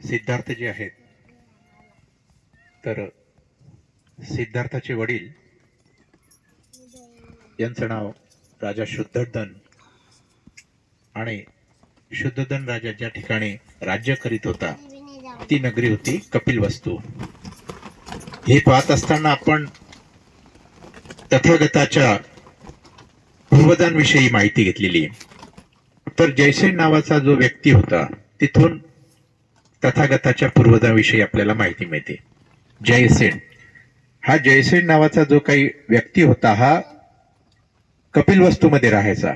सिद्धार्थ जे आहेत, तर सिद्धार्थाचे वडील यांचं नाव राजा शुद्धोधन, आणि शुद्धोधन राजा ज्या ठिकाणी राज्य करीत होता ती नगरी होती कपिलवस्तू. हे पाहत असताना आपण तथागताच्या पूर्वजांविषयी माहिती घेतलेली आहे. तर जयसेन नावाचा जो व्यक्ती होता तिथून तथागताच्या पूर्वजांविषयी आपल्याला माहिती मिळते. जयसेन नावाचा जो काही व्यक्ती होता हा कपिलवस्तूमध्ये राहायचा,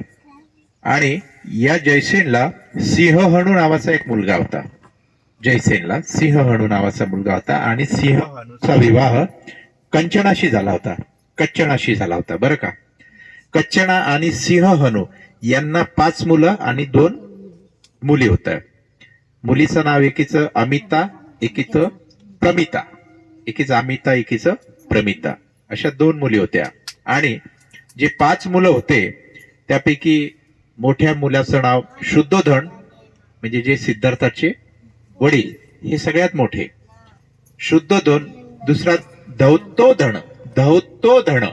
आणि या जयसेनला सिंहहनू नावाचा एक मुलगा होता. जयसेनला सिंहहनू नावाचा मुलगा होता, आणि सिंहहनूचा विवाह कंचनाशी झाला होता. बरं का. कच्चना आणि सिंहहनू यांना 5 मुलं आणि 2 मुली होत्या. मुलीचं नाव एकीचं अमिता, एकीचं प्रमिता. एकीचं प्रमिता, अशा 2 मुली होत्या. आणि जे 5 मुलं होते त्यापैकी मोठ्या मुलाचं नाव शुद्धोधन, म्हणजे जे सिद्धार्थाचे वडील, हे सगळ्यात मोठे शुद्धोधन. दुसरा धौतोधन,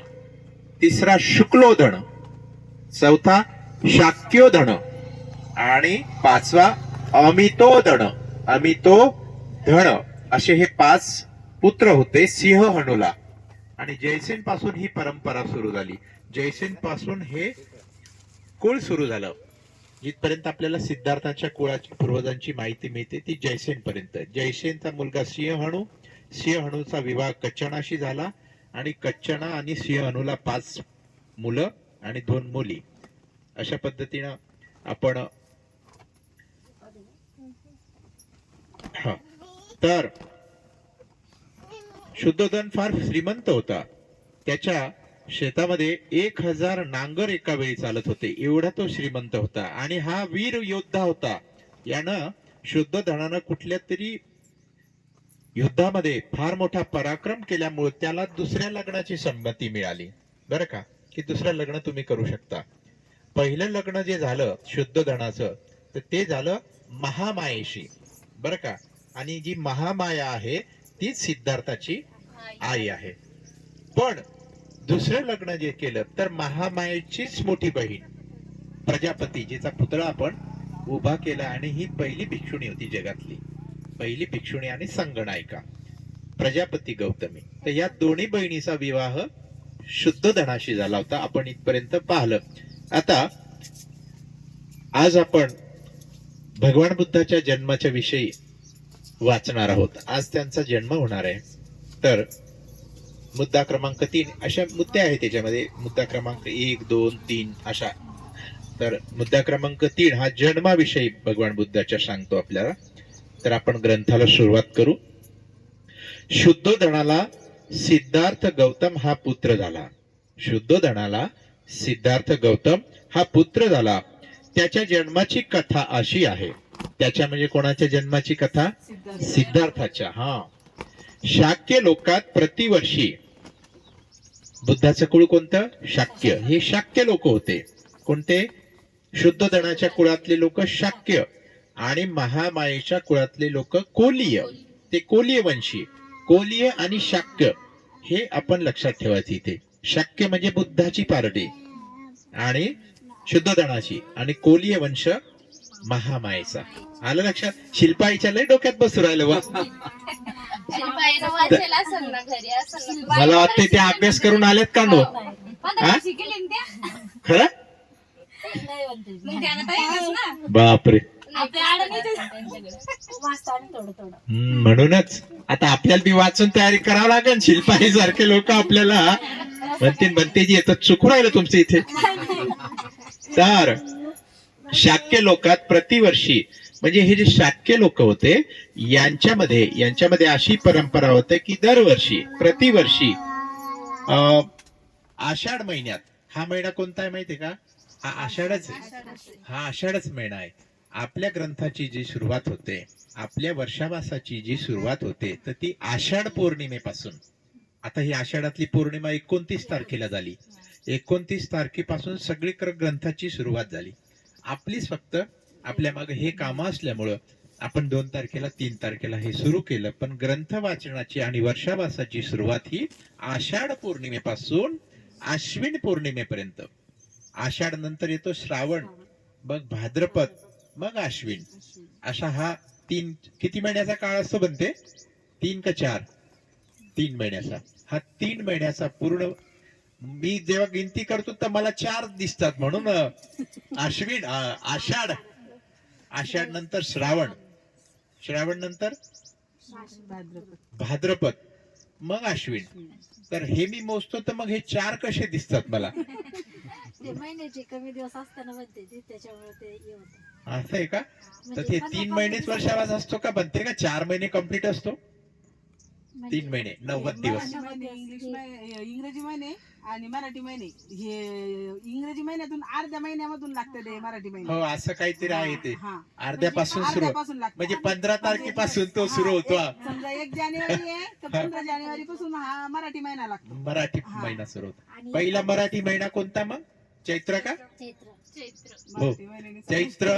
तिसरा शुक्लोधन, चौथा शाक्योधन, आणि 5वा अमितोधन. असे हे 5 पुत्र होते सिंहहनूला. आणि जयसेन पासून ही परंपरा सुरू झाली. जयसेन पासून हे कुळ सुरू झालं. जिथपर्यंत आपल्याला सिद्धार्थाच्या कुळाच्या पूर्वजांची माहिती मिळते ती जयसेन पर्यंत. जयसेनचा मुलगा सिंहहनूचा विवाह कच्चनाशी झाला, आणि कच्चना आणि सिंहहनूला 5 मुलं आणि 2 मुली. अशा पद्धतीनं आपण तर शुद्धोधन फार श्रीमंत होता. त्याच्या शेतामध्ये 1000 नांगर एका वेळी चालत होते, एवढा तो श्रीमंत होता. आणि हा वीर योद्धा होता. यानं शुद्धोधनानं कुठल्या तरी युद्धामध्ये फार मोठा पराक्रम केल्यामुळे त्याला दुसऱ्या लग्नाची संमती मिळाली. बरं का, की दुसरं लग्न तुम्ही करू शकता. पहिलं लग्न जे झालं शुद्धोधनाचं, तर ते झालं महामायेशी. बरं का. आणि जी महामाया आहे तीच सिद्धार्थाची आई आहे. पण दुसरं लग्न जे केलं तर महामायेचीच मोठी बहीण प्रजापती, जिचा पुतळा आपण उभा केला, आणि ही पहिली भिक्षुणी होती जगातली, पहिली भिक्षुणी आणि संगनायिका प्रजापती गौतमी. तर या दोन्ही बहिणीचा विवाह शुद्धोधनाशी झाला होता. आपण इथपर्यंत पाहिलं. आता आज आपण भगवान बुद्धाच्या जन्माच्या विषयी वाचणार आहोत. आज त्यांचा जन्म होणार आहे. तर मुद्दा क्रमांक 3 अशा मुद्दे आहेत त्याच्यामध्ये. मुद्दा क्रमांक 1, 2, 3 अशा. तर मुद्दा क्रमांक 3 हा जन्माविषयी भगवान बुद्धाच्या सांगतो आपल्याला. तर आपण ग्रंथाला सुरुवात करू. शुद्धोधनाला सिद्धार्थ गौतम हा पुत्र झाला. शुद्धोधनाला सिद्धार्थ गौतम हा पुत्र झाला. त्याच्या जन्माची कथा अशी आहे. त्याच्या म्हणजे कोणाच्या जन्माची कथा? सिद्धार्थाच्या. शाक्य लोकात प्रतिवर्षी, बुद्धाचं कुळ कोणतं? शाक्य. हे शाक्य लोक होते. कोणते? शुद्धोधनाच्या कुळातले लोक शाक्य, आणि महामायेच्या कुळातले लोक कोलीय. ते कोलीय वंशी. कोलीय आणि शाक्य हे आपण लक्षात ठेवायचे इथे. शाक्य म्हणजे बुद्धाची पारडी आणि शुद्धोधनाची, आणि कोलीय वंश महामायेचा. आलं लक्षात? शिल्पाईच्या लय डोक्यात बसू राहिलं वा. मला वाटतं ते अभ्यास करून आलेत का नो? खरं? बापरे. म्हणूनच आता आपल्याला बी वाचून तयारी करावं लागेल. शिल्पाई सारखे लोक आपल्याला म्हणते जी येतात, चुकून राहिलं तुमचं इथे. तर शाक्य लोकात प्रतिवर्षी, म्हणजे हे जे शाक्य लोक होते यांच्यामध्ये अशी परंपरा होते की दरवर्षी प्रतिवर्षी आषाढ महिन्यात, हा महिना कोणता आहे माहितीये का? हा आषाढच आहे. हा आषाढच महिना आहे. आपल्या ग्रंथाची जी सुरुवात होते, आपल्या वर्षावासाची जी सुरुवात होते, तर ती आषाढ पौर्णिमेपासून. आता ही आषाढातली पौर्णिमा 29 तारखेला झाली. 29 तारखेपासून सगळीकडे ग्रंथाची सुरुवात झाली. आपलीच फक्त आपल्या मागे हे काम असल्यामुळं आपण 2 तारखेला 3 तारखेला हे सुरू केलं, पण ग्रंथ वाचनाची आणि वर्षावासाची सुरुवात ही आषाढ पौर्णिमेपासून आश्विन पौर्णिमेपर्यंत. आषाढ नंतर येतो श्रावण, मग भाद्रपद, मग आश्विन. अशा हा किती महिन्याचा काळ असतो बनते? 3 का 4? 3 महिन्याचा. हा 3 महिन्याचा पूर्ण मी जेव्हा गिनती करतो तर मला 4 दिसतात, म्हणून आश्विन, आषाढ, आषाढ नंतर श्रावण, श्रावण नंतर भाद्रपद, मग आश्विन. तर हे मी मोजतो तर मग हे 4 कसे दिसतात मला? महिन्याचे कमी दिवस असताना बनते त्याच्यामुळे ते असं आहे का? तर ते 3 महिनेच वर्षावास असतो का बनते का 4 महिने कम्प्लीट असतो? 3 महिने 90 दिवस. इंग्रजी महिने आणि मराठी महिने, हे इंग्रजी महिन्यातून अर्ध्या महिन्यामधून लागतं ते मराठी महिने. हो, असं काहीतरी आहे ते. हा. अर्ध्यापासून सुरू, अर्ध्यापासून लागतं. म्हणजे 15 तारखेपासून तो सुरू होतो. समजा 1 जानेवारी आहे तर 15 जानेवारी पासून हा मराठी महिना लागतो. मराठी महिना सुरू होतो. पहिला मराठी महिना कोणता मग? चैत्र का? हो, मराठी महिन्याने चैत्र,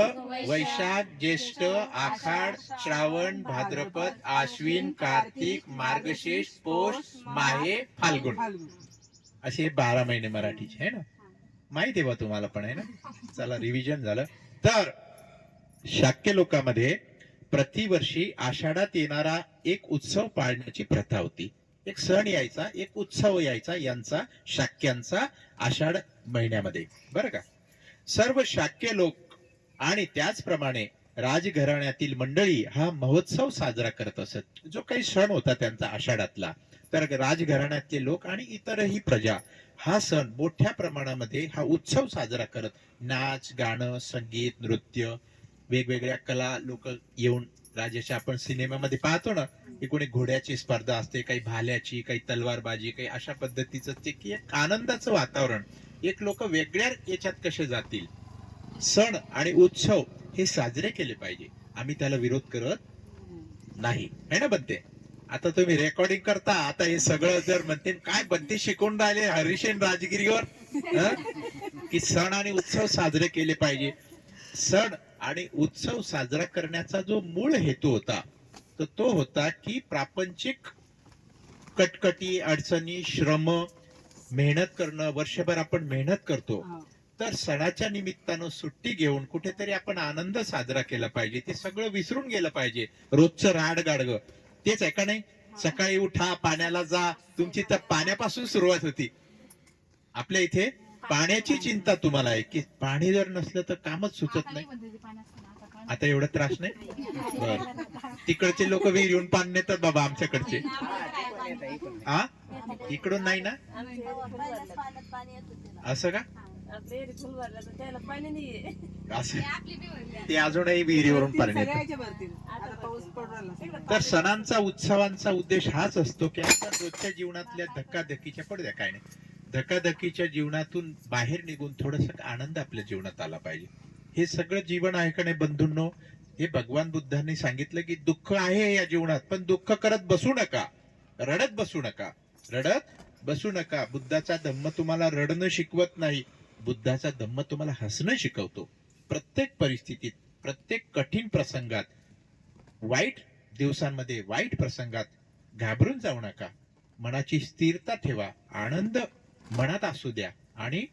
वैशाख, ज्येष्ठ, आषाढ, श्रावण, भाद्रपद, आश्विन, कार्तिक, मार्गशीर्ष, पौष, माहे, फाल्गुन, फाल्गुन. असे 12 महिने मराठीचे आहे ना. माहिती आहे बा तुम्हाला पण, आहे ना. चला, रिव्हिजन झालं. तर शाक्य लोकांमध्ये प्रतिवर्षी आषाढात येणारा एक उत्सव पाळण्याची प्रथा होती. एक सण यायचा, एक उत्सव यायचा यांचा, शाक्यांचा, आषाढ महिन्यामध्ये, बरं का. सर्व शाक्य लोक आणि त्याचप्रमाणे राजघराण्यातील मंडळी हा महोत्सव साजरा करत असत. जो काही सण होता त्यांचा आषाढातला, तर राजघराण्यातले लोक आणि इतरही प्रजा हा सण मोठ्या प्रमाणामध्ये हा उत्सव साजरा करत, नाच, गाणं, संगीत, नृत्य, वेगवेगळ्या कला लोक येऊन, राजाच्या आपण सिनेमामध्ये पाहतो ना की कोणी घोड्याची स्पर्धा असते, काही भाल्याची, काही तलवारबाजी, काही अशा पद्धतीचं ते की एक आनंदाचं वातावरण. एक लोक वेगळ्या याच्यात कसे जातील. सण आणि उत्सव हे साजरे केले पाहिजे, आम्ही त्याला विरोध करत नाही, है ना बनते. आता तुम्ही रेकॉर्डिंग करता, आता हे सगळं जर म्हणते काय बनते शिकून राहिले हरिशेन राजगिरीवर, की सण आणि उत्सव साजरे केले पाहिजे. सण आणि उत्सव साजरा करण्याचा जो मूळ हेतू होता तर तो होता की प्रापंचिक कटकटी, अडचणी, श्रम, मेहनत करणं, वर्षभर आपण मेहनत करतो, तर सणाच्या निमित्तानं सुट्टी घेऊन कुठेतरी आपण आनंद साजरा केला पाहिजे. ते सगळं विसरून गेलं पाहिजे. रोजचं राड गाडग तेच आहे का नाही? सकाळी उठा, पाण्याला जा. तुमची तर पाण्यापासून सुरुवात होती. आपल्या इथे पाण्याची चिंता तुम्हाला आहे की पाणी जर नसलं तर कामच सुचत नाही. आता एवढा त्रास नाही. बर, तिकडचे लोक विहीर येऊन पाणी नेतात बाबा आमच्याकडचे. हा, इकडून नाही ना, असं का? असं ते अजूनही विहिरीवरून पाणी नेतात. सगळ्याच्या भरतील. आता पाऊस पडून राहिला. तर सणांचा, उत्सवांचा उद्देश हाच असतो की आपण रोजच्या जीवनातल्या धक्काधक्कीच्या, पडद्या काय नाही, धकाधकीच्या जीवनातून बाहेर निघून थोडस आनंद आपल्या जीवनात आला पाहिजे. हे सगळं जीवन आहे का नाही बंधूंनो? हे भगवान बुद्धांनी सांगितलं की दुःख आहे या जीवनात, पण दुःख करत बसू नका, रडत बसू नका, रडत बसू नका. बुद्धाचा धम्म तुम्हाला रडणं शिकवत नाही, बुद्धाचा धम्म तुम्हाला हसणं शिकवतो. प्रत्येक परिस्थितीत, प्रत्येक कठीण प्रसंगात, वाईट दिवसांमध्ये, वाईट प्रसंगात घाबरून जाऊ नका. मनाची स्थिरता ठेवा, आनंद मनात असू द्या आणि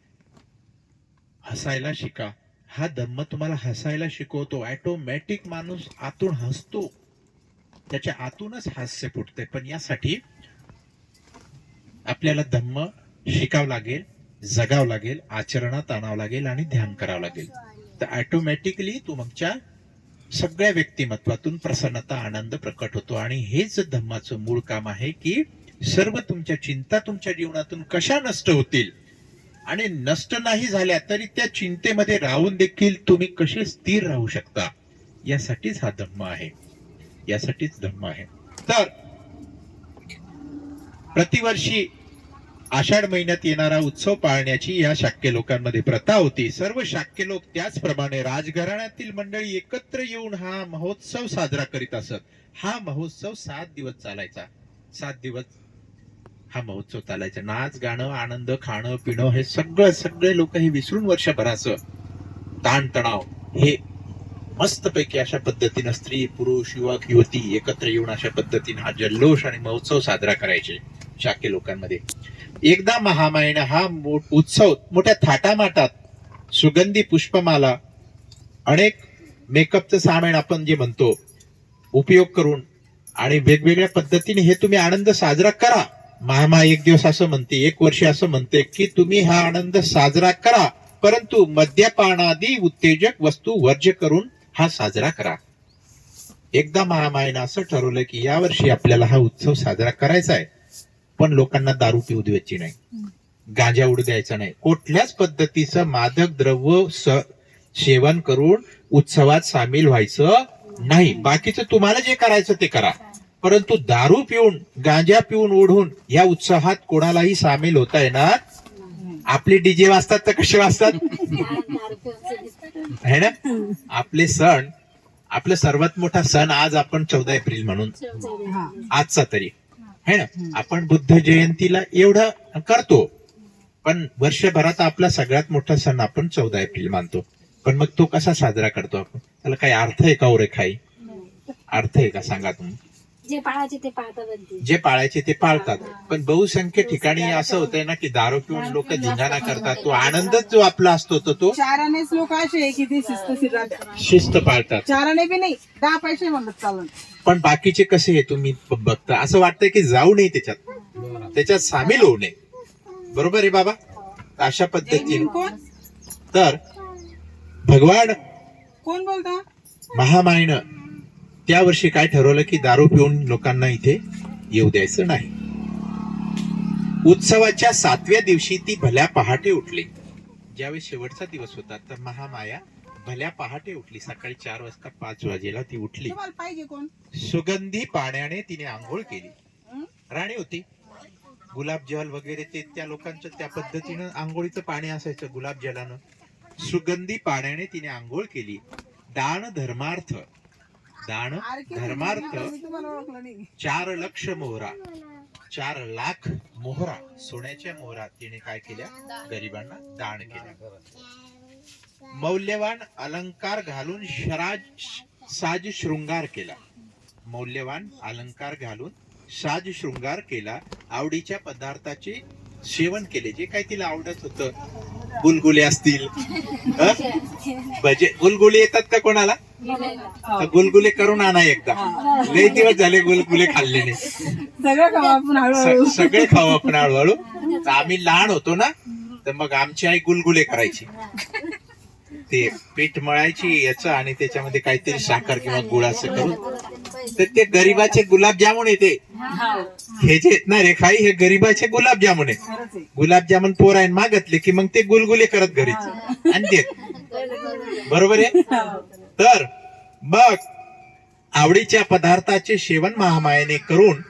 हसायला शिका. हा धम्म तुम्हाला हसायला शिकवतो. ऑटोमॅटिक माणूस आतून हसतो, त्याच्या आतूनच हास्य फुटते. पण यासाठी आपल्याला धम्म शिकावं लागेल, जगावं लागेल, आचरणात आणावं लागेल आणि ध्यान करावं लागेल. तर ऑटोमॅटिकली तुमच्या सगळ्या व्यक्तिमत्वातून प्रसन्नता, आनंद प्रकट होतो. आणि हेच धम्माचं मूळ काम आहे की सर्व तुमच्या चिंता तुमच्या जीवनातून कशा नष्ट होतील आणि नष्ट नाही झाल्या तरी त्या चिंतेमध्ये राहून देखील तुम्ही कसे स्थिर राहू शकता, यासाठीच हा धम्म आहे, यासाठीच धम्म आहे. तर प्रतिवर्षी आषाढ महिन्यात येणारा उत्सव पाळण्याची या शाक्य लोकांमध्ये प्रथा होती. सर्व शाक्य लोक त्याचप्रमाणे राजघराण्यातील मंडळी एकत्र येऊन हा महोत्सव साजरा करीत असत. हा महोत्सव 7 दिवस चालायचा. 7 दिवस हा महोत्सव चालायचा. नाच, गाणं, आनंद, खाणं, पिणं हे सगळे लोक हे विसरून वर्षभराचं ताणतणाव हे मस्तपैकी अशा पद्धतीनं स्त्री पुरुष युवक युवती एकत्र येऊन अशा पद्धतीने हा जल्लोष आणि महोत्सव साजरा करायचे शाक्य लोकांमध्ये. एकदा महामायेनं हा उत्सव मोठ्या थाटामाटात सुगंधी पुष्पमाला अनेक मेकअपचं सामान आपण जे म्हणतो उपयोग करून आणि वेगवेगळ्या पद्धतीने हे तुम्ही आनंद साजरा करा. महामाय एक दिवस असं म्हणते, एक वर्ष असं म्हणते की तुम्ही हा आनंद साजरा करा, परंतु मद्यपानादी उत्तेजक वस्तू वर्ज्य करून हा साजरा करा. एकदा महामायेनं असं ठरवलं की या वर्षी आपल्याला हा उत्सव साजरा करायचा आहे, पण लोकांना दारू पिऊ द्यायची नाही, गांजा उडू द्यायचा नाही, कुठल्याच पद्धतीचं मादक द्रव्य सेवन करून उत्सवात सामील व्हायचं नाही. बाकीचं तुम्हाला जे करायचं ते करा, परंतु दारू पिऊन गांजा पिऊन ओढून या उत्साहात कोणालाही सामील होता येणार. आपले डीजे वाजतात तर कसे वाजतात है ना. आपले सण, आपला सर्वात मोठा सण आज आपण 14 एप्रिल म्हणून आजचा तरी है ना, आपण बुद्ध जयंतीला एवढं करतो, पण वर्षभरात आपला सगळ्यात मोठा सण आपण 14 एप्रिल मानतो. पण मग तो कसा साजरा करतो आपण, त्याला काही अर्थ आहे का ओ रेखाई? अर्थ आहे का सांगा तुम्ही? जे पाळायचे ते पाळता बनते. जे पाळायचे ते पाळतात, पण बहुसंख्य ठिकाणी असं होतंय ना की दारू पिऊन लोक धिंगाणा करतात. तो आनंदच जो आपला असतो तो चारानेच लोक असे आहे की ते शिस्त पाळतात. चाराने बी नाही, 10 पैसे म्हणत चालून. पण बाकीचे कसे आहे तुम्ही बघता, असं वाटतंय की जाऊ नये त्याच्यात सामील होऊ नये. बरोबर आहे बाबा. अशा पद्धतीने कोण तर भगवान कोण बोलता? महामायेनं त्या वर्षी काय ठरवलं की दारू पिऊन लोकांना इथे येऊ द्यायचं नाही. उत्सवाच्या 7व्या दिवशी ती भल्या पहाटे उठली. ज्यावेळी शेवटचा दिवस होता तर महामाया भल्या पहाटे उठली. सकाळी 4 वाजता 5 वाजेला ती उठली. तुम्हाला पाहिजे कोण? सुगंधी पाण्याने तिने आंघोळ केली. राणी होती, गुलाबजल वगैरे ते त्या लोकांच्या त्या पद्धतीनं आंघोळीचं पाणी असायचं गुलाबजलानं. सुगंधी पाण्याने तिने आंघोळ केली. दान धर्मार्थ 4 लक्ष मोहरा, 4 लाख मोहरा, सोन्याच्या मोहरा तिने काय केल्या? गरिबांना दान केल्या. मौल्यवान अलंकार घालून साज शृंगार केला. मौल्यवान अलंकार घालून साज शृंगार केला. आवडीच्या पदार्थाचे सेवन केले, जे काही तिला आवडत होतं. गुलगुले असतील, भजे गुलगुले येतात का कोणाला? तर गुलगुले करून आणा एकदा. लई दिवस झाले गुलगुले खाल्लेले. सगळे खाऊ आपण हळूहळू. आम्ही लहान होतो ना, तर मग आमची आई गुलगुले करायची. ते पीठ मळायची याचं आणि त्याच्यामध्ये काहीतरी साखर किंवा गुळ असं करून, तर ते गरीबाचे गुलाबजामुन येते. हे जे आहेत ना रेखाई, हे गरीबाचे गुलाबजामुन आहे. गुलाबजामुन पोरायन मागतले की मग ते गुलगुले करत घरीच आणि देत. बरोबर आहे. तर मग आवडीच्या पदार्थाचे सेवन महामायेने करून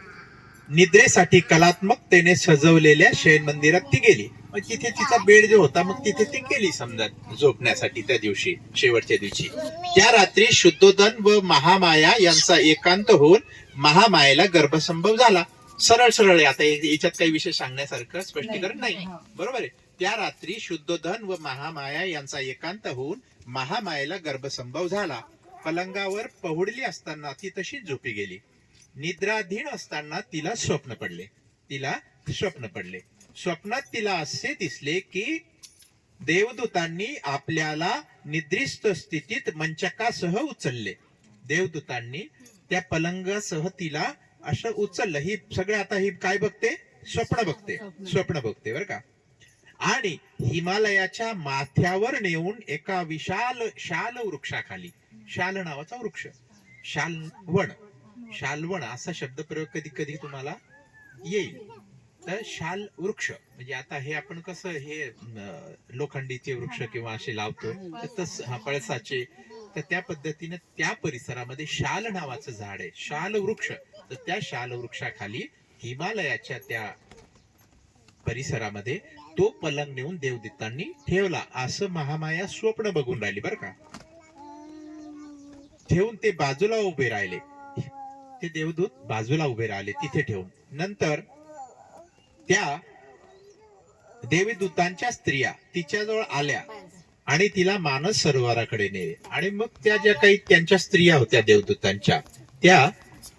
निद्रेसाठी कलात्मकतेने सजवलेल्या शयन मंदिरात ती गेली. मग तिथे तिचा बेड जो होता मग तिथे ती गेली समजा झोपण्यासाठी. त्या दिवशी शेवटच्या दिवशी त्या रात्री शुद्धोदन व महामाया यांचा एकांत होऊन महामायेला गर्भसंभव झाला. सरळ सरळ आहे, आता याच्यात काही विषय सांगण्यासारखं स्पष्टीकरण नाही. बरोबर आहे. त्या रात्री शुद्धोदन व महामाया यांचा एकांत होऊन महामायेला गर्भसंभव झाला. पलंगावर पहुडली असताना ती तशीच झोपी गेली. निद्राधीन असताना तिला स्वप्न पडले. स्वप्नात तिला असे दिसले की देवदूतांनी आपल्याला निद्रिस्त स्थितीत मंचकासह उचलले. देवदूतांनी त्या पलंगासह तिला असं उचललं. ही सगळं आता ही काय बघते? स्वप्न बघते बरं का. आणि हिमालयाच्या माथ्यावर नेऊन एका विशाल शाल वृक्षाखाली, शाल नावाचा वृक्ष, शालवण असा शब्द प्रयोग कधी कधी तुम्हाला येईल. तर शाल वृक्ष म्हणजे आता हे आपण कसं हे लोखंडीचे वृक्ष किंवा असे लावतो तसं पळसाचे, तर त्या पद्धतीने त्या परिसरामध्ये शाल नावाचं झाड आहे, शाल वृक्ष. तर त्या शाल वृक्षाखाली हिमालयाच्या त्या परिसरामध्ये तो पलंग नेऊन देवदूतांनी ठेवला. असं महामाया स्वप्न बघून राहिली बरं का. ठेवून ते बाजूला उभे राहिले. ते देवदूत बाजूला उभे राहिले तिथे ठेवून. नंतर त्या देवदूतांच्या स्त्रिया तिच्याजवळ आल्या आणि तिला मानस सरोवराकडे नेले. आणि मग त्या ज्या काही त्यांच्या स्त्रिया होत्या देवदूतांच्या, त्या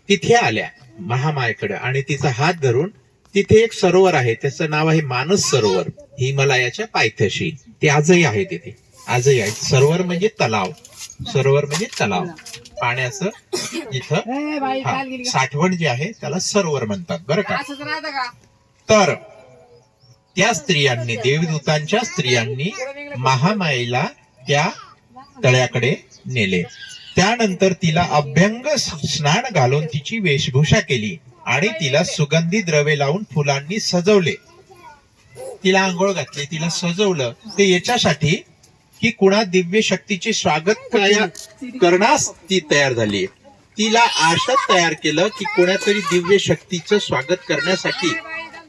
तिथे आल्या महामायेकडे आणि तिचा हात धरून, तिथे एक सरोवर आहे, त्याचं नाव आहे मानस सरोवर, हिमालयाच्या पायथ्याशी. ते आजही आहे तिथे, आजही आहे. सरोवर म्हणजे तलाव, सरोवर म्हणजे तलाव, पाण्याचं इथं साठवण जे आहे त्याला सरोवर म्हणतात, बरं का. असंच राहतं का? तर त्या स्त्रियांनी, देवदूतांच्या स्त्रियांनी महामायेला त्या तळ्याकडे नेले. त्यानंतर तिला अभ्यंग स्नान घालून तिची वेशभूषा केली आणि तिला सुगंधी द्रव्ये लावून फुलांनी सजवले. तिला आंघोळ घातली, तिला सजवलं. ते याच्यासाठी की कुणा दिव्य शक्तीचे स्वागत करण्यास ती तयार झाली. तिला आशा तयार केलं की कोणातरी दिव्य शक्तीचं स्वागत करण्यासाठी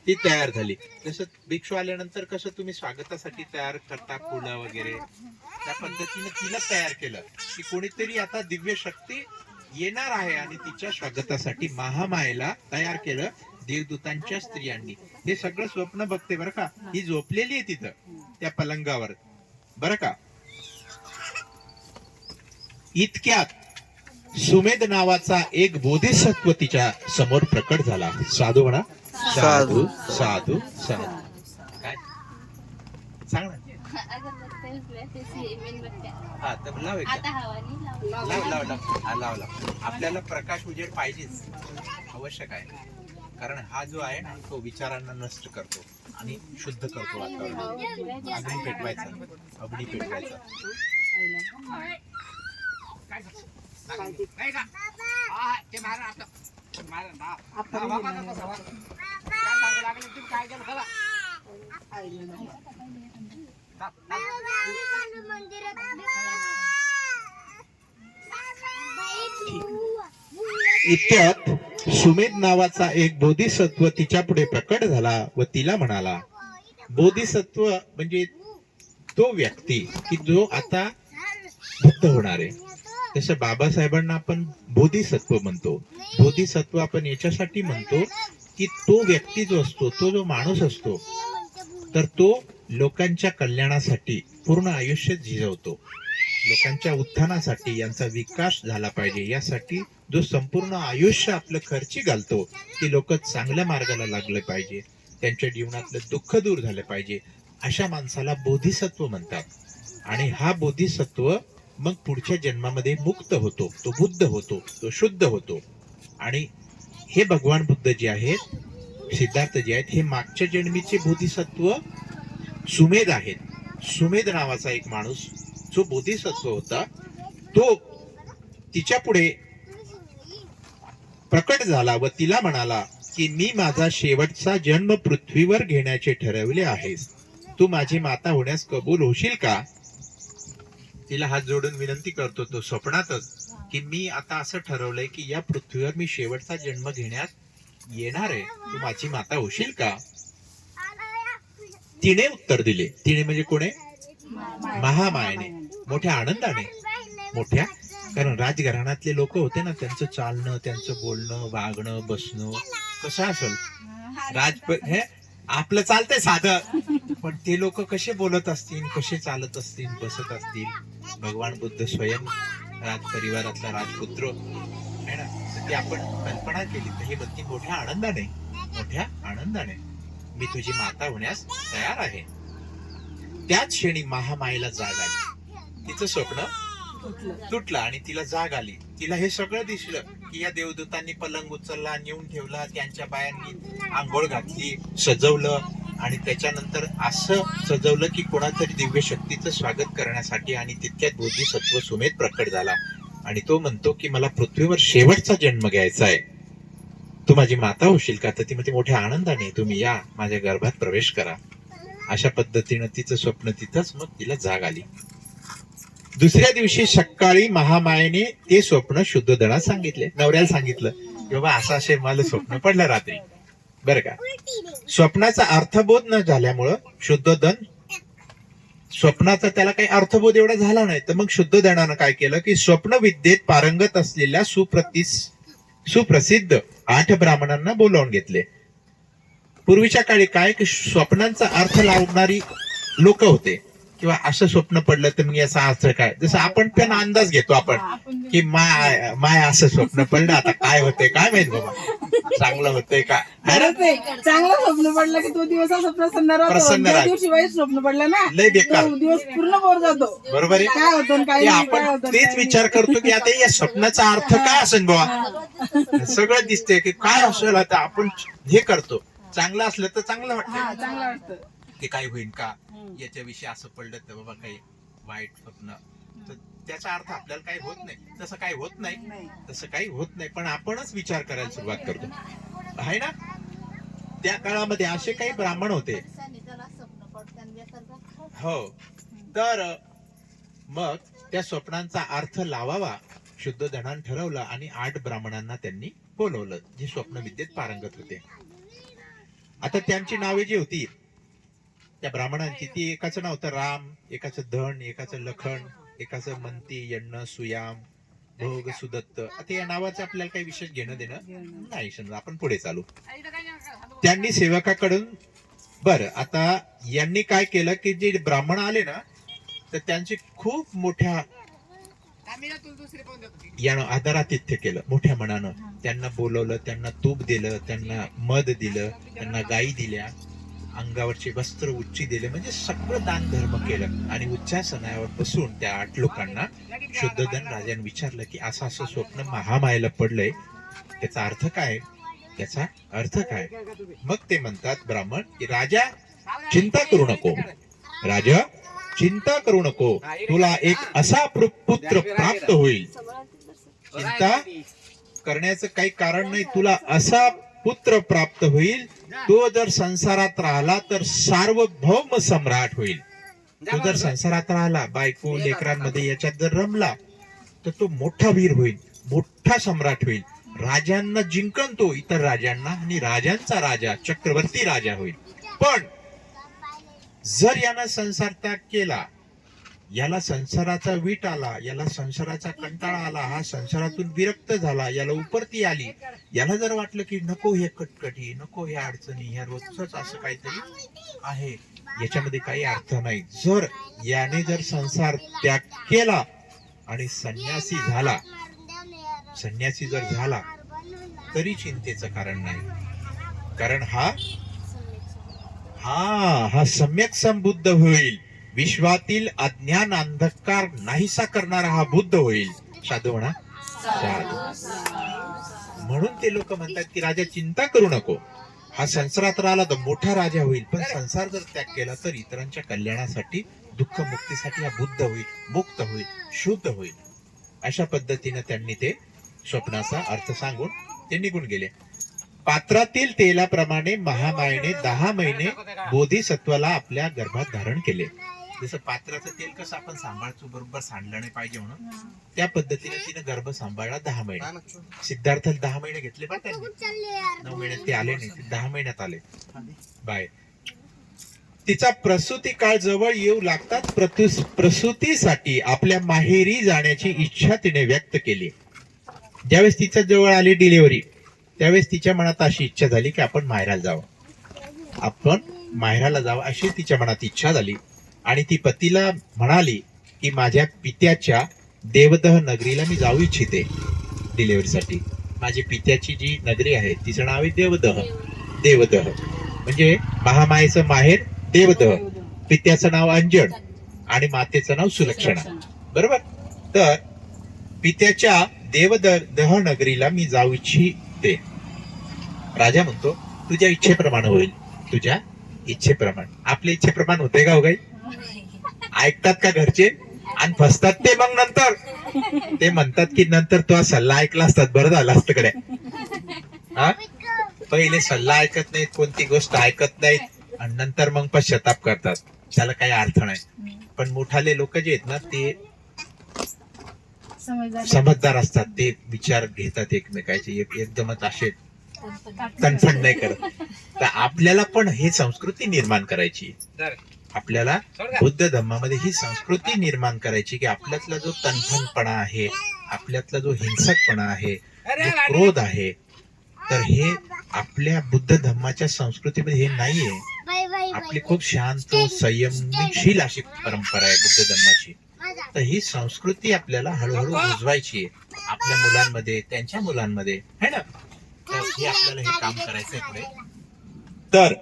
ती तयार झाली. जसं भिक्षू आल्यानंतर कसं तुम्ही स्वागतासाठी तयार करता फुलं वगैरे, त्या पद्धतीने तिला तयार केलं की कोणीतरी आता दिव्य शक्ती येणार आहे आणि तिच्या स्वागतासाठी महामायेला तयार केलं देवदूतांच्या स्त्रियांनी. हे सगळं स्वप्न बघते बरं का, ही झोपलेली आहे तिथं त्या पलंगावर, बरं का. इतक्यात सुमेध नावाचा एक बोधिसत्व तिच्या समोर प्रकट झाला. साधू म्हणा, साधू साधू साधू. काय सांग ना. हा तर लाव एक. आता हवानी लाव. लाव लाव लाव हा, लाव लाव. आपल्याला प्रकाश उजेड पाहिजेच, आवश्यक आहे. कारण हा जो आहे ना तो विचारांना नष्ट करतो आणि शुद्ध करतो वातावरण. अग्नी पेटवायचा, अग्नी पेटवायचा. इतक्यात सुमेध नावाचा एक बोधिसत्व तिच्या पुढे प्रकट झाला व तिला म्हणाला. बोधिसत्व म्हणजे तो व्यक्ती की जो आता बुद्ध होणार आहे. जसं बाबासाहेबांना आपण बोधिसत्व म्हणतो. बोधिसत्व आपण याच्यासाठी म्हणतो की तो व्यक्ती जो असतो, तो जो माणूस असतो, तर तो लोकांच्या कल्याणासाठी पूर्ण आयुष्य झिजवतो. लोकांच्या उत्थानासाठी, यांचा विकास झाला पाहिजे यासाठी जो संपूर्ण आयुष्य आपलं खर्ची घालतो, की लोक चांगल्या मार्गाला लागले पाहिजे, त्यांच्या जीवनातलं दुःख दूर झालं पाहिजे, अशा माणसाला बोधिसत्व म्हणतात. आणि हा बोधिसत्व मग पुढच्या जन्मामध्ये मुक्त होतो, तो बुद्ध होतो, तो शुद्ध होतो. आणि हे भगवान बुद्ध जे आहेत, सिद्धार्थ जे आहेत, हे मागच्या जन्मीचे बोधिसत्व सुमेध आहेत. सुमेध नावाचा एक माणूस जो बोधिसत्व होता, तो तिच्या पुढे प्रकट झाला व तिला म्हणाला की मी माझा शेवटचा जन्म पृथ्वीवर घेण्याचे ठरवले आहेस. तू माझी माता होण्यास कबूल होशील का? तिला हात जोडून विनंती करतो तो स्वप्नातच की मी आता असं ठरवलंय की या पृथ्वीवर मी शेवटचा जन्म घेण्यास येणार आहे, तू माझी माता होशील का? तिने उत्तर दिले. तिने म्हणजे कोणे? महामायेने. मोठ्या आनंदाने, मोठ्या, कारण राजघराण्यातले लोक होते ना, त्यांचं चालणं, त्यांचं बोलणं, वागणं, बसणं कसं असेल, हे आपलं चालतंय साधं, पण ते लोक कसे बोलत असतील, कसे चालत असतील, बसत असतील. भगवान बुद्ध स्वयं राजपरिवारातला राजपुत्र आहे ना, तर ती आपण कल्पना केली तर हे बघती मोठ्या आनंदाने, मोठ्या आनंदाने मी तुझी माता होण्यास तयार आहे. त्याच क्षणी महामायेला जाग आली. तिचं स्वप्न तुटलं आणि तिला जाग आली. तिला हे सगळं दिसलं की या देवदूतांनी पलंग उचलला, नेऊन ठेवला, त्यांच्या बायांनी आंघोळ घातली, सजवलं आणि त्याच्यानंतर असं सजवलं की कोणातरी दिव्य शक्तीचं स्वागत करण्यासाठी. आणि तितक्यात बोधिसत्व सुमेध प्रकट झाला आणि तो म्हणतो की मला पृथ्वीवर शेवटचा जन्म घ्यायचा आहे, तू माझी माता होशील का? तर ती म्हणते मोठ्या आनंदाने तुम्ही या, माझ्या गर्भात प्रवेश करा. अशा पद्धतीनं तिचं स्वप्न तिथंच, मग तिला जाग आली. दुसऱ्या दिवशी सकाळी महामायेने ते स्वप्न शुद्धोधनात सांगितले. नवऱ्याला सांगितलं की बाबा असं असे मला स्वप्न पडलं रात्री, बरं का. स्वप्नाचा अर्थबोध न झाल्यामुळं शुद्धोधन, स्वप्नाचा त्याला काही अर्थबोध एवढा झाला नाही, तर मग शुद्धोधनानं काय केलं की स्वप्न विद्येत पारंगत असलेल्या सुप्रसिद्ध 8 ब्राह्मणांना बोलावून घेतले. पूर्वीच्या काळी काय की स्वप्नांचा अर्थ लावणारी लोक होते किंवा असं स्वप्न पडलं तर मग याचा अर्थ काय, जसं आपण पण अंदाज घेतो आपण आपण की माय असं स्वप्न पडलं, आता काय होतंय काय माहित बाबा, चांगलं होतंय का. खरंच आहे. चांगलं स्वप्न पडलं की तो दिवस असं प्रसन्न राहतो. प्रसन्न ज्या राहतो. दिवशी वाईट स्वप्न पडलं ना लय बेकार. तो दिवस पूर्ण बोर जातो. बरोबर आहे. काय होतं आणि काय की नाही, काय आपण होतं आणि तेच काय नाही. विचार करतो की आता या स्वप्नाचा अर्थ काय असेल बाबा, सगळं दिसतंय की काय असेल, आता आपण हे करतो. चांगलं असलं तर चांगलं वाटतं हा, चांगलं वाटतं. की काय होईल का, याच्याविषयी असं पडलं तर बाबा काही वाईट स्वप्न, तर त्याचा अर्थ आपल्याला काही होत नाही. तसं काही होत नाही, नाही. तसं काही होत नाही, पण आपणच विचार करायला सुरुवात करतो आहे ना. त्या काळामध्ये असे काही ब्राह्मण होते. हो, तर मग त्या स्वप्नांचा अर्थ लावावा शुद्धोधनानं ठरवलं आणि 8 ब्राह्मणांना त्यांनी बोलवलं जे स्वप्नविद्येत पारंगत होते. आता त्यांची नावे जी होती त्या ब्राह्मणांची, ती एकाचं नाव होतं राम, एकाचं धन, एकाचं लखन, एकाचं मंती, यण्ण, सुयाम, भोग, सुदत्त. आता या नावाचं आपल्याला काही विशेष घेणं देणं नाही. समजा आपण पुढे चालू. त्यांनी सेवकाकडून बरं, आता यांनी काय केलं की जे ब्राह्मण आले ना, तर त्यांची खूप मोठ्या यानं आदरातिथ्य केलं, मोठ्या मनानं त्यांना बोलवलं, त्यांना तूप दिलं, त्यांना मध दिलं, त्यांना गायी दिल्या, अंगावरचे वस्त्र उच्ची दिले, म्हणजे सगळं दान धर्म केलं. आणि उच्चासनावर बसून त्या 8 लोकांना शुद्धोधन राजाने विचारलं की असं असं स्वप्न महामायेला पडलंय, त्याचा अर्थ काय, त्याचा अर्थ काय. मग ते म्हणतात ब्राह्मण की राजा चिंता करू नको, राजा चिंता करू नको, तुला एक असा पुत्र प्राप्त होईल. चिंता करण्याचं काही कारण नाही, तुला असा पुत्र प्राप्त होईल, तो जर संसारात राहिला तर सार्वभौम सम्राट होईल. तो जर संसारात राहिला, बायको लेकरांमध्ये याच्यात जर रमला, तर तो मोठा वीर होईल, मोठा सम्राट होईल, राजांना जिंकन तो इतर राजांना, आणि राजांचा राजा चक्रवर्ती राजा होईल. पण जर यानं संसार त्याग केला, याला संसाराचा वीट आला, याला संसाराचा कंटाळा आला, हा संसारातून विरक्त झाला, याला उपरती आली, याला जर वाटलं की नको हे कटकटी, नको हे अडचणी, ह्या रोजच असं काहीतरी आहे, याच्यामध्ये काही अर्थ नाही, जर याने जर संसार त्याग केला आणि संन्यासी झाला, संन्यासी जर झाला तरी चिंतेचं कारण नाही. कारण हा सम्यक संबुद्ध होईल, विश्वातील अज्ञान अंधकार नाहीसा करणारा हा बुद्ध होईल. साधू म्हणा साधू. म्हणून ते लोक म्हणतात की राजा चिंता करू नको, हा संसारात राहिला तर मोठा राजा होईल, पण संसार जर त्याग केला तर इतरांच्या कल्याणासाठी, दुःख मुक्तीसाठी हा बुद्ध होईल, मुक्त होईल, शुद्ध होईल. अशा पद्धतीने त्यांनी ते स्वप्नाचा अर्थ सांगून ते निघून गेले. पात्रातील तेलाप्रमाणे महामायेने 10 महिने बोधिसत्वाला आपल्या गर्भात धारण केले. जसं पात्राचं तेल कसं आपण सांभाळतो, बरोबर सांडलं नाही पाहिजे म्हणून, त्या पद्धतीने तिने गर्भ सांभाळला 10 महिने. सिद्धार्थाला 10 महिने घेतले, पण त्यांनी 9 महिन्यात ते आले नाही, ते 10 महिन्यात आले बाय. तिचा प्रसूती काळ जवळ येऊ लागतात प्रसूतीसाठी आपल्या माहेरी जाण्याची इच्छा तिने व्यक्त केली. ज्यावेळेस तिच्या जवळ आली डिलिव्हरी, त्यावेळेस तिच्या मनात अशी इच्छा झाली की आपण माहेराला जावं, आपण माहेराला जावं, अशी तिच्या मनात इच्छा झाली. आणि ती पतीला म्हणाली की माझ्या पित्याच्या देवदह नगरीला मी जाऊ इच्छिते डिलिव्हरीसाठी. माझी पित्याची जी नगरी आहे तिचं नाव आहे देवदह. देवदह म्हणजे महामायेचं माहेर देवदह, पित्याचं नाव अंजन आणि मातेचं नाव सुलक्षणा. बरोबर. तर पित्याच्या देवदह नगरीला मी जाऊ इच्छिते. राजा म्हणतो तुझ्या इच्छेप्रमाणे होईल, तुझ्या इच्छेप्रमाणे. आपल्या इच्छेप्रमाणे होते का हो काही? ऐकतात का घरचे? आणि फसतात ते मग नंतर. ते म्हणतात की नंतर तो सल्ला ऐकला असतात बरं झालं असतं कडे. हा, पहिले सल्ला ऐकत नाहीत, कोणती गोष्ट ऐकत नाहीत आणि नंतर मग पश्चाताप करतात, त्याला काही अर्थ नाही. पण मोठाले लोक जे आहेत ना ते समजदार असतात, ते विचार घेतात एकमेकाचे, एकदमच असे कन्फर्म नाही करत. तर आपल्याला पण ही संस्कृती निर्माण करायची, आपल्याला बुद्ध धम्मामध्ये ही संस्कृती निर्माण करायची की आपल्यातला जो तनफनपणा आहे, आपल्यातला जो हिंसकपणा आहे, जो क्रोध आहे, तर हे आपल्या बुद्ध धम्माच्या संस्कृतीमध्ये हे नाहीये. आपली खूप शांत संयमशील अशी परंपरा आहे बुद्ध धर्माची. तर ही संस्कृती आपल्याला हळूहळू रुजवायची आहे आपल्या मुलांमध्ये, त्यांच्या मुलांमध्ये, है ना. तर हे आपल्याला हे काम करायचंय पुढे. तर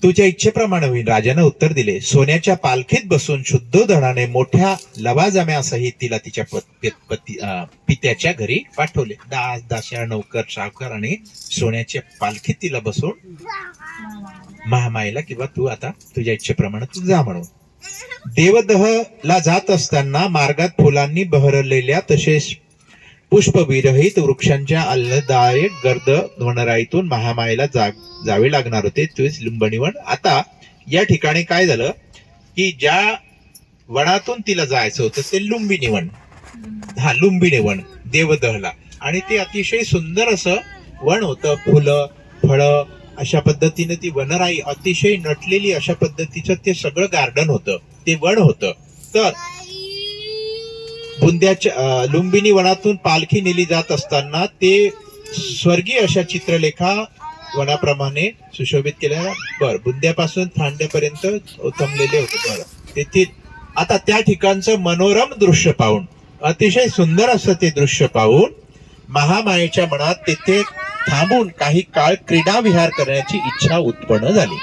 तुझ्या इच्छेप्रमाणे होईल, राजाने उत्तर दिले. सोन्याच्या पालखीत बसून शुद्धोधनाने मोठ्या लवाजम्यासहित तिला तिच्या पित्याच्या घरी पाठवले. दास, दास्या, नौकर, सावकार आणि सोन्याच्या पालखीत तिला बसून महामाईला किंवा तू आता तुझ्या इच्छेप्रमाणे तू जा म्हणून. देवदहला जात असताना मार्गात फुलांनी बहरलेल्या तसेच पुष्पविरहित वृक्षांच्या आल्हाददायक गर्द वनराईतून महामाईला जावे लागणार होते, तेच लुंबिनी वन. आता या ठिकाणी काय झालं की ज्या वनातून तिला जायचं होतं ते लुंबिनी वन, लुंबिनी वन देवदहला. आणि ते अतिशय सुंदर असं वन होतं, फुलं फळं अशा पद्धतीने ती वनराई अतिशय नटलेली अशा पद्धतीचं ते सगळं गार्डन होतं, ते वन होतं. तर बुंद्याच्या लुंबिनी वनातून पालखी नेली जात असताना ते स्वर्गीय अशा चित्रलेखा वनाप्रमाणे सुशोभित केलेल्या बुंद्यापासून थांड्यापर्यंत ओथंबलेले होते. तेथील आता त्या ठिकाणचं मनोरम दृश्य पाहून, अतिशय सुंदर असं ते दृश्य पाहून महामायेच्या मनात तेथे थांबून काही काळ क्रीडा विहार करण्याची इच्छा उत्पन्न झाली.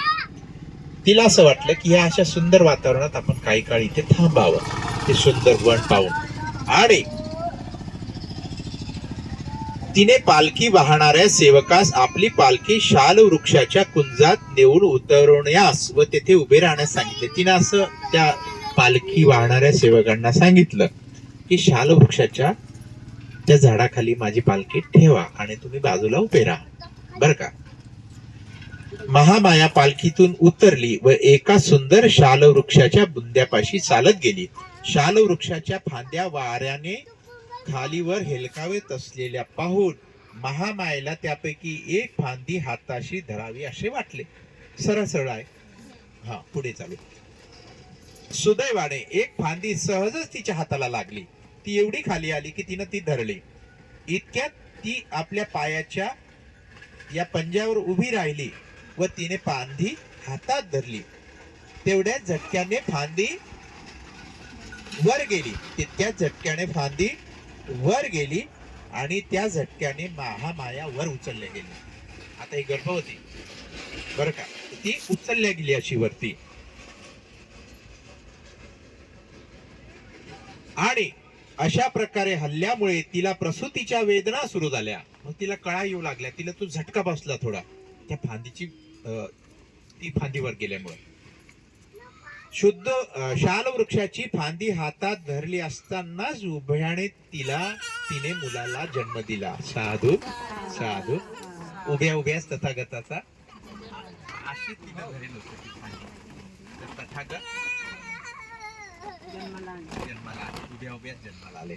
तिला असं वाटलं की ह्या अशा सुंदर वातावरणात आपण काही काळ इथे थांबावं, ते सुंदर वन पाहून. आणि तिने पालखी वाहणाऱ्या सेवकास आपली पालखी शाल वृक्षाच्या कुंजात नेऊन उतरवण्यास व तेथे उभे राहण्यास सांगितले. तिने असं त्या पालखी वाहणाऱ्या सेवकांना सांगितलं की शाल वृक्षाच्या त्या झाडाखाली माझी पालखी ठेवा आणि तुम्ही बाजूला उभे राहा, बर का. महामाया पालखीतून उतरली व एका सुंदर शाल वृक्षाच्या बुंद्यापाशी चालत गेली. शाल वृक्षाच्या फांद्या वाऱ्याने खालीवर हेलकावत असलेल्या पाहून महामायेला त्यापैकी एक फांदी हाताशी धरावी असे वाटले. सरळ सरळ आहे, हा पुढे चालू. सुदैवाने एक फांदी सहजच तिच्या हाताला लागली. ती एवढी खाली आली की तिनं ती धरली. इतक्यात ती आपल्या पायाच्या या पंजावर उभी राहिली व तिने फांदी हातात धरली. तेवढ्या झटक्याने फांदी वर गेली. तितक्याच झटक्याने फांदी वर गेली आणि त्या झटक्याने महामाया वर उचलल्या गेली. आता ही गर्भवती बर का, ती उचलल्या गेली अशी वरती. आणि अशा प्रकारे हल्ल्यामुळे तिला प्रसूतीच्या वेदना सुरू झाल्या. मग तिला कळा येऊ लागल्या, तिला तो झटका बसला थोडा त्या फांदीची, ती फांदीवर गेल्यामुळे. शुद्ध शाल वृक्षाची फांदी हातात धरली असतानाच उभ्याने तिने मुलाला जन्म दिला. साधू साधू उभ्या उभ्याच तथागताचा अशी तिने धरली होती ती फांदी. तथागत जन्माला उभ्या उभ्याच जन्माला आले.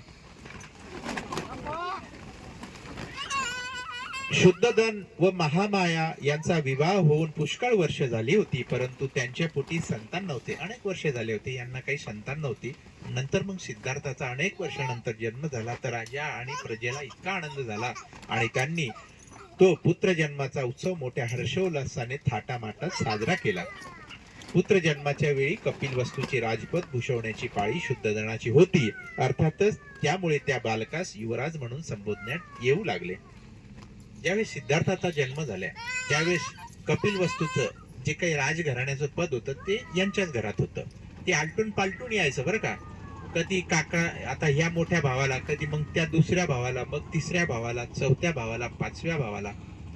शुद्धोधन व महामाया यांचा विवाह होऊन पुष्कळ वर्ष झाली होती, परंतु त्यांच्या पोटी संतान नव्हते. अनेक वर्ष झाले होते, यांना काही संतान नव्हती. नंतर मग सिद्धार्थाचा अनेक वर्षानंतर जन्म झाला. तर राजा आणि प्रजेला इतका आनंद झाला आणि त्यांनी तो पुत्र जन्माचा उत्सव मोठ्या हर्षोल्लासाने थाटामाटात साजरा केला. पुत्र जन्माच्या वेळी कपिल वस्तूची राजपद भूषवण्याची पाळी शुद्धोधनाची होती. अर्थातच त्यामुळे त्या बालकास युवराज म्हणून संबोधण्यात येऊ लागले. ज्यावेळेस सिद्धार्थाचा जन्म झाला त्यावेळेस कपिल वस्तूचं जे काही राजघराण्याचं पद होतं ते यांच्याच घरात होतं. ते आलटून पालटून यायचं बरं का. कधी काका आता ह्या मोठ्या भावाला, कधी मग त्या दुसऱ्या भावाला, मग तिसऱ्या भावाला, चौथ्या भावाला, पाचव्या भावाला,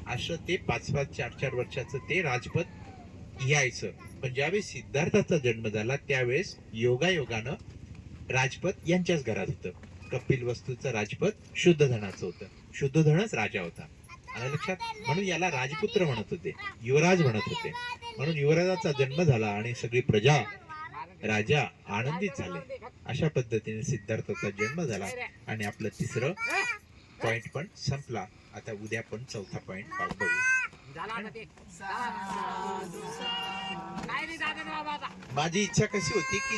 असं ते 5-5, 4-4 वर्षाचं ते राजपद यायचं. पण ज्यावेळेस सिद्धार्थाचा जन्म झाला त्यावेळेस योगायोगानं राजपद यांच्याच घरात होतं. कपिल वस्तूचं राजपद शुद्धोधनाचं होतं. शुद्धोधनच राजा होता. आलं लक्षात. म्हणून याला राजपुत्र म्हणत होते, युवराज म्हणत होते. म्हणून युवराजाचा जन्म झाला आणि सगळी प्रजा, राजा आनंदित झाले. अशा पद्धतीने सिद्धार्थाचा जन्म झाला आणि आपलं तिसरं पॉइंट पण संपला. आता उद्या पण चौथा पॉइंट बघू. माझी इच्छा कशी होती की